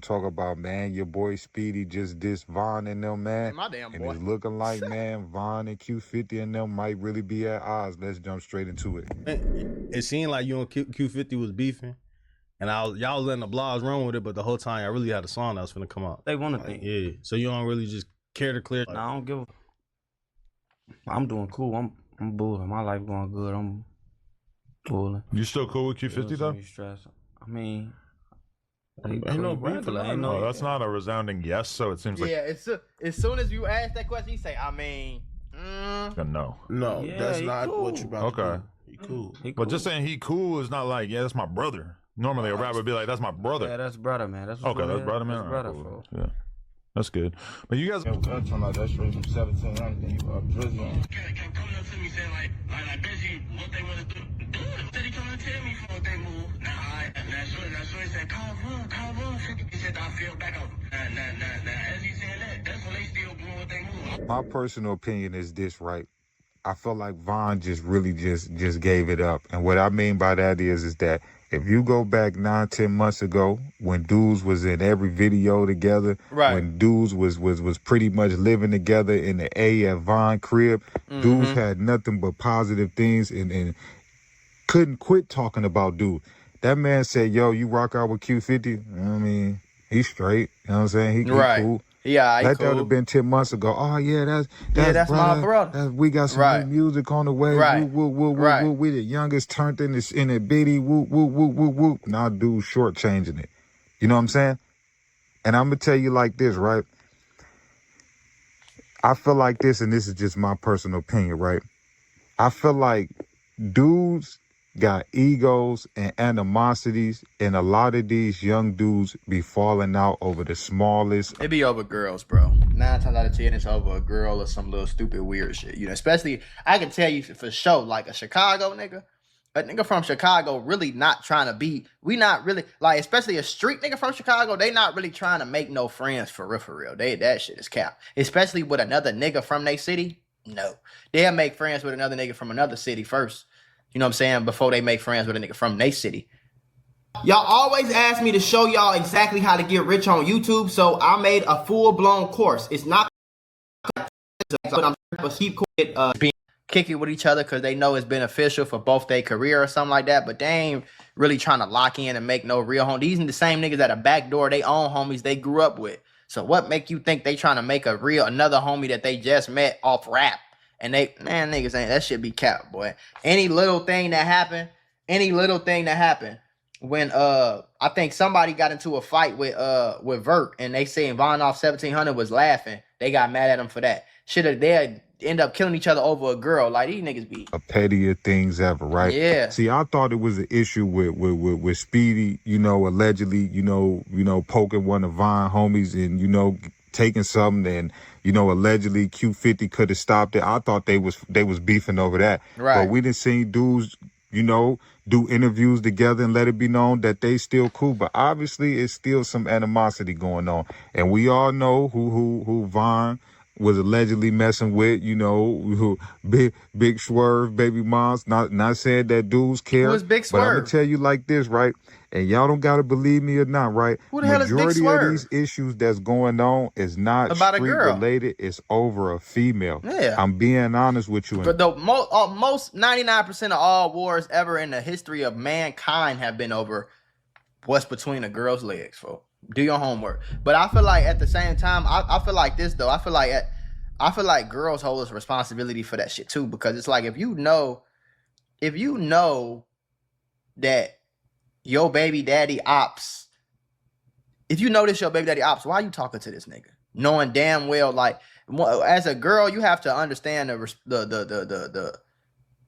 talk about, man, your boy Speedy just dissed Von and them, man. Hey, my damn And boy. it's looking like, man, Von and Q50 and them might really be at odds. Let's jump straight into it. It seemed like you and Q50 was beefing, and y'all was letting the blogs run with it, but the whole time I really had a song that was finna come out. They want to think. Yeah, so you don't really just care to clear. Nah, I don't give a. I'm doing cool. I'm bulling. My life going good. I'm bulling. You still cool with Q50 though? Stress. I mean, Ain't no beef. No, that's not a resounding yes. So it seems like as soon as you ask that question, you say, I mean, a no. No, Yeah, that's he not cool. what you about to Okay. do. He cool. he But just saying he cool is not like, yeah, that's my brother. Normally a rapper would be like, that's my brother. Yeah, that's brother, man. That's what Okay, it that's is. brother, man. That's Alright, brother, cool. bro. Yeah, that's good. But you guys, I'm talking about that straight from 1700, then you up drizzling. Kept coming up to me saying like basically what they want to do. Said he trying to tell me for what they move. Now so he said, call Von. He said, I feel back up. Now, as he said that, that's when they still doing what they move. My personal opinion is this, right? I feel like Von just really just gave it up. And what I mean by that is that if you go back 9-10 months ago when dudes was in every video together, Right. when dudes was pretty much living together in the A at Von crib, dudes had nothing but positive things and couldn't quit talking about dude. That man said, yo, you rock out with Q50? I mean, he's straight. You know what I'm saying? He right. cool. Yeah, That cool. would have been 10 months ago. Oh, yeah, that's my brother. We got some Right. new music on the way. Right. Woo, woo, woo, Right. woo, woo. We the youngest turned in a bitty. Woo, woo, woo, woo, woo. Now dude shortchanging it. You know what I'm saying? And I'm going to tell you like this, right? I feel like this, and this is just my personal opinion, right? I feel like dudes got egos and animosities, and a lot of these young dudes be falling out over the smallest. It be over girls, bro. 9 times out of 10, it's over a girl or some little stupid weird shit. You know, especially, I can tell you for sure, like a Chicago nigga, a nigga from Chicago really not trying to be, we not really, like, especially a street nigga from Chicago, they not really trying to make no friends for real. That shit is cap. Especially with another nigga from their city, no. They'll make friends with another nigga from another city first. You know what I'm saying? Before they make friends with a nigga from their city. Y'all always ask me to show y'all exactly how to get rich on YouTube, so I made a full-blown course. It's not but I'm keep being kicking with each other because they know it's beneficial for both their career or something like that, but they ain't really trying to lock in and make no real home. These are the same niggas that are backdoor they own homies they grew up with. So what make you think they trying to make another homie that they just met off rap? And niggas ain't, that shit be capped, boy. Any little thing that happened when I think somebody got into a fight with Vert and they saying VonOff1700 was laughing. They got mad at him for that. They end up killing each other over a girl. Like, these niggas be A pettier things ever, right? Yeah. See, I thought it was an issue with Speedy, you know, allegedly, you know, poking one of Von homies and, you know, taking something and, you know, allegedly Q50 could have stopped it. I thought they was beefing over that. Right. But we didn't see dudes, you know, do interviews together and let it be known that they still cool. But obviously it's still some animosity going on. And we all know who Von was allegedly messing with, you know, who Big Swerve, baby moms. Not saying that dudes care. Who is Big But I'm Swerve? gonna tell you like this, right? And y'all don't gotta believe me or not, right? Who the hell is Big Majority of Swerve? these issues that's going on is not About a street girl. related. It's over a female. Yeah. I'm being honest with you. But the most 99% of all wars ever in the history of mankind have been over what's between a girl's legs, folks. Do your homework. But I feel like at the same time, I feel like this though. I feel like girls hold a responsibility for that shit too, because it's like if you know that your baby daddy ops, if you know this your baby daddy ops, why are you talking to this nigga? Knowing damn well, like, as a girl, you have to understand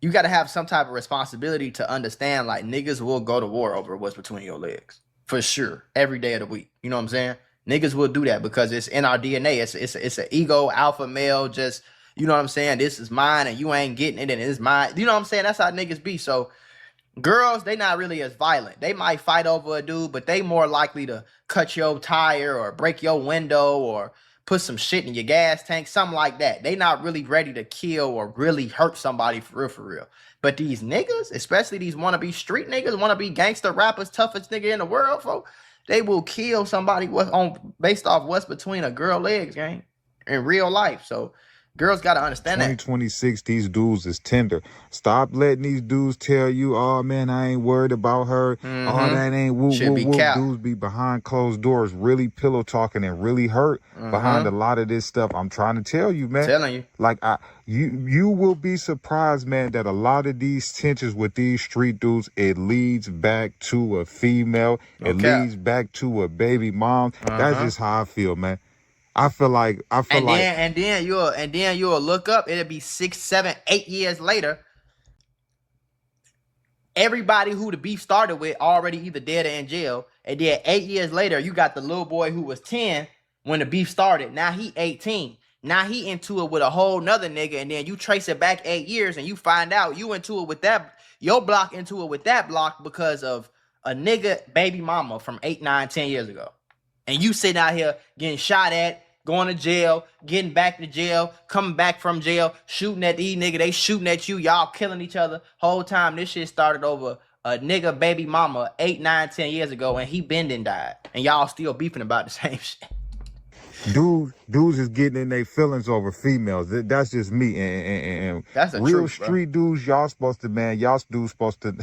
you got to have some type of responsibility to understand, like, niggas will go to war over what's between your legs. For sure. Every day of the week. You know what I'm saying? Niggas will do that because it's in our DNA. It's an ego, alpha male, just, you know what I'm saying? This is mine and you ain't getting it and it's mine. You know what I'm saying? That's how niggas be. So girls, they not really as violent. They might fight over a dude, but they more likely to cut your tire or break your window or put some shit in your gas tank, something like that. They not really ready to kill or really hurt somebody for real. But these niggas, especially these wannabe street niggas, wannabe gangster rappers, toughest nigga in the world, folks, They will kill somebody based off what's between a girl legs, gang, in real life. So girls gotta understand that. 2026, these dudes is tender. Stop letting these dudes tell you, oh man, I ain't worried about her. Oh, that ain't whoop, Should whoop, be whoop. cap. Dudes be behind closed doors, really pillow talking and really hurt behind a lot of this stuff. I'm trying to tell you, man. Telling you. Like, you will be surprised, man, that a lot of these tensions with these street dudes, it leads back to a female. It leads back to a baby mom. That's just how I feel, man. I feel like and then you'll look up, it'll be 6, 7, 8 years later. Everybody who the beef started with already either dead or in jail. And then 8 years later, you got the little boy who was 10 when the beef started. Now he 18. Now he into it with a whole nother nigga. And then you trace it back 8 years and you find out you into it with that, your block into it with that block because of a nigga baby mama from 8, 9, 10 years ago. And you sitting out here getting shot at, going to jail, getting back to jail, coming back from jail, shooting at these niggas. They shooting at you. Y'all killing each other. Whole time this shit started over a nigga baby mama 8, 9, 10 years ago, and he been and died. And y'all still beefing about the same shit. Dudes is getting in their feelings over females. That's just me. And that's the real truth, street dudes, y'all supposed to, man, y'all dudes supposed to,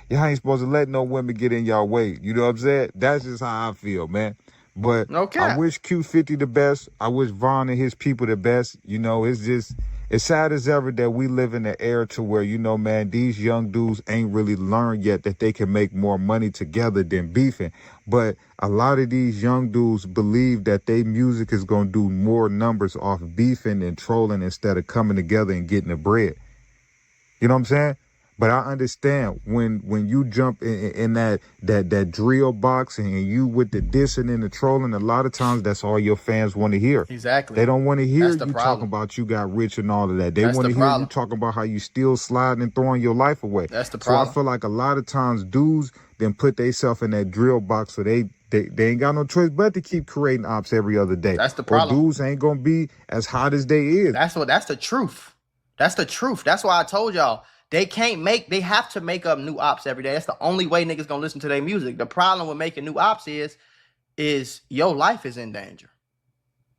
y'all ain't supposed to let no women get in y'all way. You know what I'm saying? That's just how I feel, man. But I wish Q50 the best. I wish Von and his people the best. You know, it's sad as ever that we live in an era to where, you know, man, these young dudes ain't really learned yet that they can make more money together than beefing. But a lot of these young dudes believe that their music is going to do more numbers off beefing and trolling instead of coming together and getting the bread. You know what I'm saying? But I understand when you jump in that drill box and you with the dissing and the trolling, a lot of times that's all your fans want to hear. Exactly. They don't want to hear you problem. talking about you got rich and all of that. They That's want the to hear problem. you talking about how you still sliding and throwing your life away. That's the problem. So I feel like a lot of times dudes then put themselves in that drill box so they ain't got no choice but to keep creating ops every other day. That's the problem. Or dudes ain't gonna be as hot as they is. That's the truth. That's the truth. That's why I told y'all. They have to make up new ops every day. That's the only way niggas gonna listen to their music. The problem with making new ops is your life is in danger.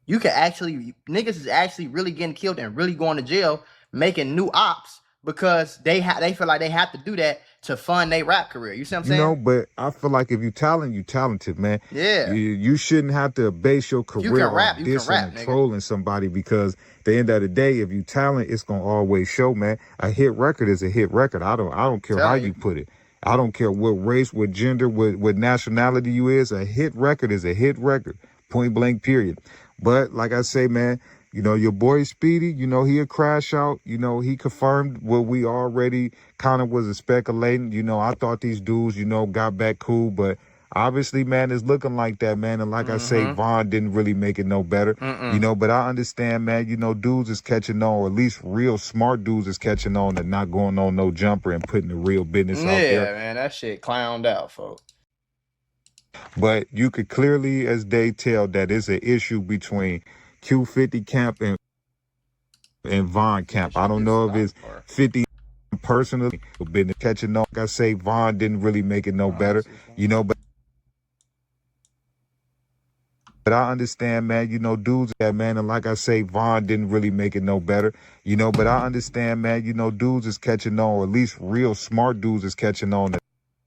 You can niggas is actually really getting killed and really going to jail making new ops because they feel like they have to do that to fund their rap career. You see what I'm saying? You know, but I feel like if you talented, man. Yeah. You shouldn't have to base your career on dissing and trolling somebody, because at the end of the day, if you talent, it's gonna always show, man. A hit record is a hit record. I don't care how you put it. I don't care what race, what gender, what nationality you is. A hit record is a hit record. Point blank, period. But like I say, man, you know, your boy Speedy, you know, he a crash out. You know, he confirmed what we already kind of was speculating. You know, I thought these dudes, you know, got back cool, but obviously, man, it's looking like that, man. And like I say, Von didn't really make it no better, you know, but I understand, man, you know, dudes is catching on, or at least real smart dudes is catching on and not going on no jumper and putting the real business out there. Yeah, man, that shit clowned out, folks. But you could clearly, as they tell, that it's an issue between Q50 camp and Von camp. I don't know if it's 50 personally, been catching on. Like I say, Von didn't really make it no better, you know, but I understand, man, you know, dudes that, man, and like I say, Von didn't really make it no better, you know, but I understand, man, you know, dudes is catching on, or at least real smart dudes is catching on,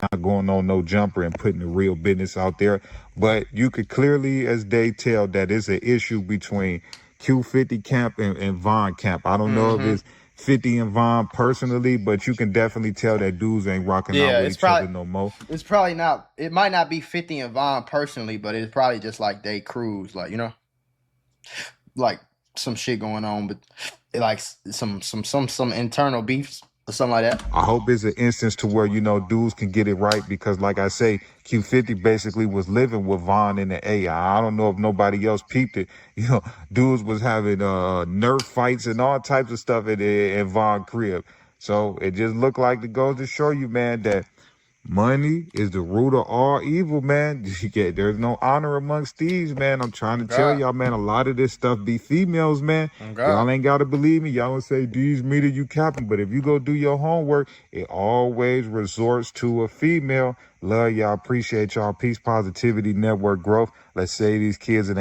not going on no jumper and putting the real business out there. But you could clearly, as they tell, that it's an issue between Q50 camp and Von camp. I don't know if it's 50 and Von personally, but you can definitely tell that dudes ain't rocking out with each other no more. It's probably not. It might not be 50 and Von personally, but it's probably just like they crews, like, you know, like some shit going on, but like some internal beefs or something like that. I hope it's an instance to where, you know, dudes can get it right, because like I say, Q50 basically was living with Von in the A. I don't know if nobody else peeped it. You know, dudes was having Nerf fights and all types of stuff at Von crib. So it just looked like it goes to show you, man, that Money is the root of all evil, man. There's no honor amongst thieves, man. I'm trying to tell y'all, man, a lot of this stuff be females, man. Y'all ain't got to believe me. Y'all don't say, these media you capping. But if you go do your homework, it always resorts to a female. Love y'all. Appreciate y'all. Peace, positivity, network growth. Let's say these kids in